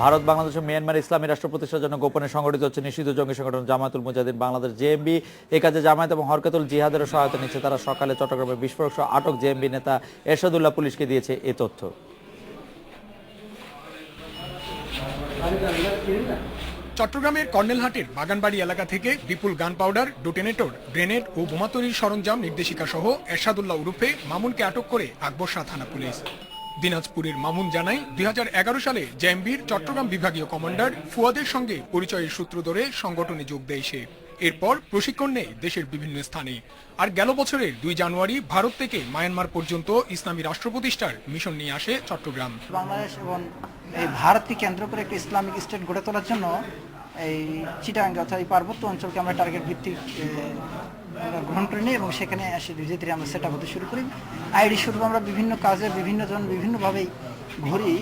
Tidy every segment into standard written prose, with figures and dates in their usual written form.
ভারত বাংলাদেশ ও Myanmar ইসলামী রাষ্ট্র প্রতিষ্ঠার জন্য গোপনে সংগঠিত হচ্ছে নিষিদ্ধ জঙ্গি সংগঠন জামায়াতুল মুজাহিদিন বাংলাদেশ জেএমবি। এই কাজে জামায়াত এবং হরকাতুল জিহাদেরও সহায়তা নিচ্ছে তারা। সকালে চট্টগ্রামে বিস্ফোরক সহ আটক জেএমবি নেতা এরশাদুল্লাহ পুলিশকে দিয়েছে এ তথ্য। চট্টগ্রামের কর্নেলহাটের বাগানবাড়ি এলাকা থেকে বিপুল গান পাউডার, ডোটেনেটর, গ্রেনেড ও বোমা তৈরির সরঞ্জাম নির্দেশিকা সহ এরশাদুল্লাহ ওরফে মামুনকে আটক করে আকবরশাহ থানা পুলিশ। দিনাজপুরের মামুন জানায় ২০১১ সালে জেএমবির চট্টগ্রাম বিভাগীয় কমান্ডার ফুয়াদের সঙ্গে পরিচয়ের সূত্র ধরে সংগঠনে যোগ দেয় সে। এরপর প্রশিক্ষণ নেয় দেশের বিভিন্ন স্থানে। আর গেল বছরের ২ জানুয়ারি ভারত থেকে মায়ানমার পর্যন্ত ইসলামী রাষ্ট্র প্রতিষ্ঠার মিশন নিয়ে আসে চট্টগ্রাম। বাংলাদেশ এবং এই ভারতকে কেন্দ্র করে একটা ইসলামিক স্টেট গড়ে তোলার জন্য এই চিটাগাং অর্থাৎ এই পার্বত্য অঞ্চলকে আমরা টার্গেট ভিত্তিক গ্রহণ করে নিই এবং সেখানে এসে ধীরে ধীরে আমরা সেট আপ হতে শুরু করি। আইডি স্বরূপ আমরা বিভিন্ন কাজে বিভিন্নজন বিভিন্নভাবেই ঘুরি।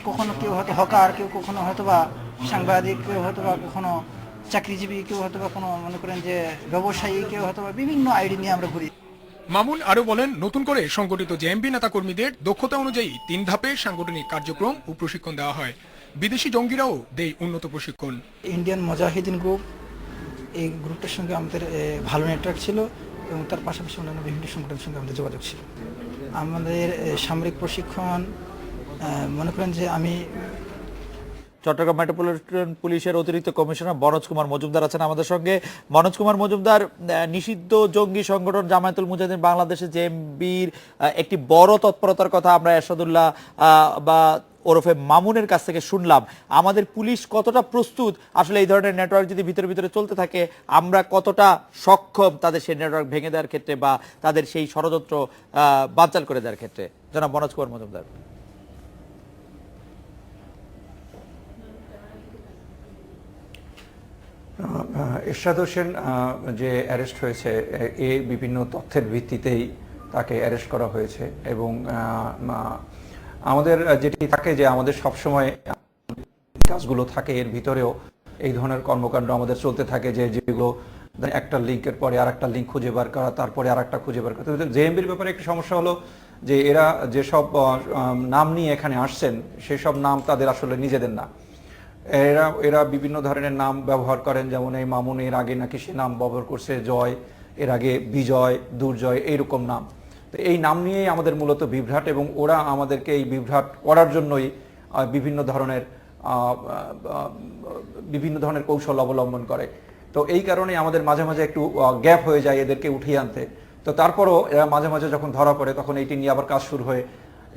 কখনো কেউ হয়তো হকার, কেউ কখনো হয়তো বা সাংবাদিক, কেউ হয়তো বা কখনো চাকরিজীবী, কেউ হয়তো বা কোনো মনে করেন যে ব্যবসায়ী, কেউ হয়তো বা বিভিন্ন আইডি নিয়ে আমরা ঘুরি। মামুন আরো বলেন, নতুন করে সংগঠিত জেএমবি নেতাকর্মীদের দক্ষতা অনুযায়ী ৩ ধাপে সাংগঠনিক কার্যক্রম ও প্রশিক্ষণ দেওয়া হয়। বিদেশি জঙ্গিরাও দেয় উন্নত প্রশিক্ষণ। ইন্ডিয়ান মুজাহিদিন গ্রুপ, এই গ্রুপটার সঙ্গে আমাদের ভালো নেটওয়ার্ক ছিল এবং তার পাশাপাশি অন্যান্য বিভিন্ন সংগঠনের সঙ্গে আমাদের যোগাযোগ ছিল। আমাদের সামরিক প্রশিক্ষণ মনে করেন যে আমি চট্টগ্রাম মেট্রোপলিটন পুলিশের অতিরিক্ত কমিশনার মনোজ কুমার মজুমদার আছেন আমাদের সঙ্গে। মনোজ কুমার মজুমদার, নিষিদ্ধ জঙ্গি সংগঠন জামায়াতুল মুজাহিদিন বাংলাদেশে জেএমবির একটি বড় তৎপরতার কথা আমরা এরশাদুল্লাহ বা ওরফে মামুনের কাছ থেকে শুনলাম। আমাদের পুলিশ কতটা প্রস্তুত আসলে এই ধরনের নেটওয়ার্ক যদি ভিতরে ভিতরে চলতে থাকে, আমরা কতটা সক্ষম তাদের সেই নেটওয়ার্ক ভেঙে দেওয়ার ক্ষেত্রে বা তাদের সেই ষড়যন্ত্র বানচাল করে দেওয়ার ক্ষেত্রে? জনাব মনোজ কুমার মজুমদার। এরশাদ হোসেন যে অ্যারেস্ট হয়েছে, এই বিভিন্ন তথ্যের ভিত্তিতেই তাকে অ্যারেস্ট করা হয়েছে এবং আমাদের যেটি থাকে যে আমাদের সবসময় কাজগুলো থাকে, এর ভিতরেও এই ধরনের কর্মকাণ্ড আমাদের চলতে থাকে যে যেগুলো একটা লিঙ্কের পরে আর একটা লিঙ্ক খুঁজে বার করা, তারপরে আর একটা খুঁজে বার করা। জেএমবির ব্যাপারে একটা সমস্যা হলো যে এরা যেসব নাম নিয়ে এখানে আসছেন সেসব নাম তাদের আসলে নিজেদের না। এরা বিভিন্ন ধরনের নাম ব্যবহার করেন, যেমন এই মামুন এর আগে নাকি সে নাম ব্যবহার করছে জয়, এর আগে বিজয়, দুর্জয়, এইরকম নাম। তো এই নাম নিয়েই আমাদের মূলত বিভ্রাট এবং ওরা আমাদেরকে এই বিভ্রাট করার জন্যই বিভিন্ন ধরনের কৌশল অবলম্বন করে। তো এই কারণে আমাদের মাঝে মাঝে একটু গ্যাপ হয়ে যায় এদেরকে উঠিয়ে আনতে। তো তারপরও এরা মাঝে মাঝে যখন ধরা পড়ে তখন এইটি নিয়ে আবার কাজ শুরু হয়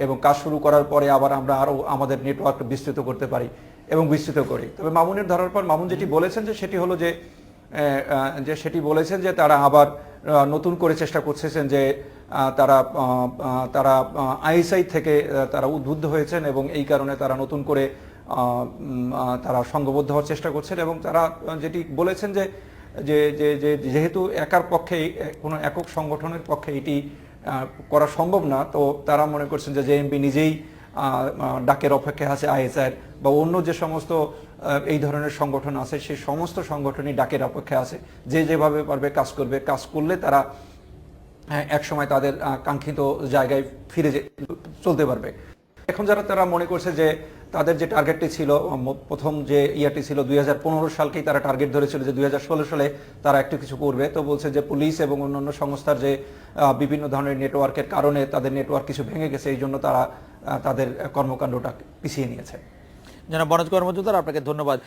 এবং কাজ শুরু করার পরে আবার আমরা আরও আমাদের নেটওয়ার্ক বিস্তৃত করতে পারি এবং বিস্তৃত করি। তবে মামুনের ধরার পর মামুন যেটি বলেছেন যে সেটি হলো যে তারা আবার নতুন করে চেষ্টা করছেন যে তারা আইএসআই থেকে তারা উদ্বুদ্ধ হয়েছেন এবং এই কারণে তারা নতুন করে তারা সংঘবদ্ধ হওয়ার চেষ্টা করছেন এবং তারা যেটি বলেছেন যে যেহেতু একার পক্ষে কোনো একক সংগঠনের পক্ষে এটি করা সম্ভব না, তো তারা মনে করছেন যে জেএমবি নিজেই ডাকের অপেক্ষা আছে আইএসআইয়ের বা অন্য যে সমস্ত এই ধরনের সংগঠন আছে সেই সমস্ত সংগঠনই ডাকের অপেক্ষা আছে, যে যেভাবে পারবে কাজ করবে, কাজ করলে তারা একসময় তাদের কাঙ্ক্ষিত জায়গায় ফিরে চলতে পারবে। এখন তারা মনে করছে যে তাদের যে টার্গেটটি ছিল, প্রথম যে ইয়াটি ছিল 2015 সালকেই তারা টার্গেট ধরেছিল যে 2016 সালে তারা একটু কিছু করবে। তো বলছে যে পুলিশ এবং অন্যান্য সংস্থার যে বিভিন্ন ধরনের নেটওয়ার্কের কারণে তাদের নেটওয়ার্ক কিছু ভেঙে গেছে, এই জন্য তারা তাদের কর্মকাণ্ডটা পিছিয়ে নিয়েছে। জনাব মনোজ কুমার মজুমদার, আপনাকে ধন্যবাদ।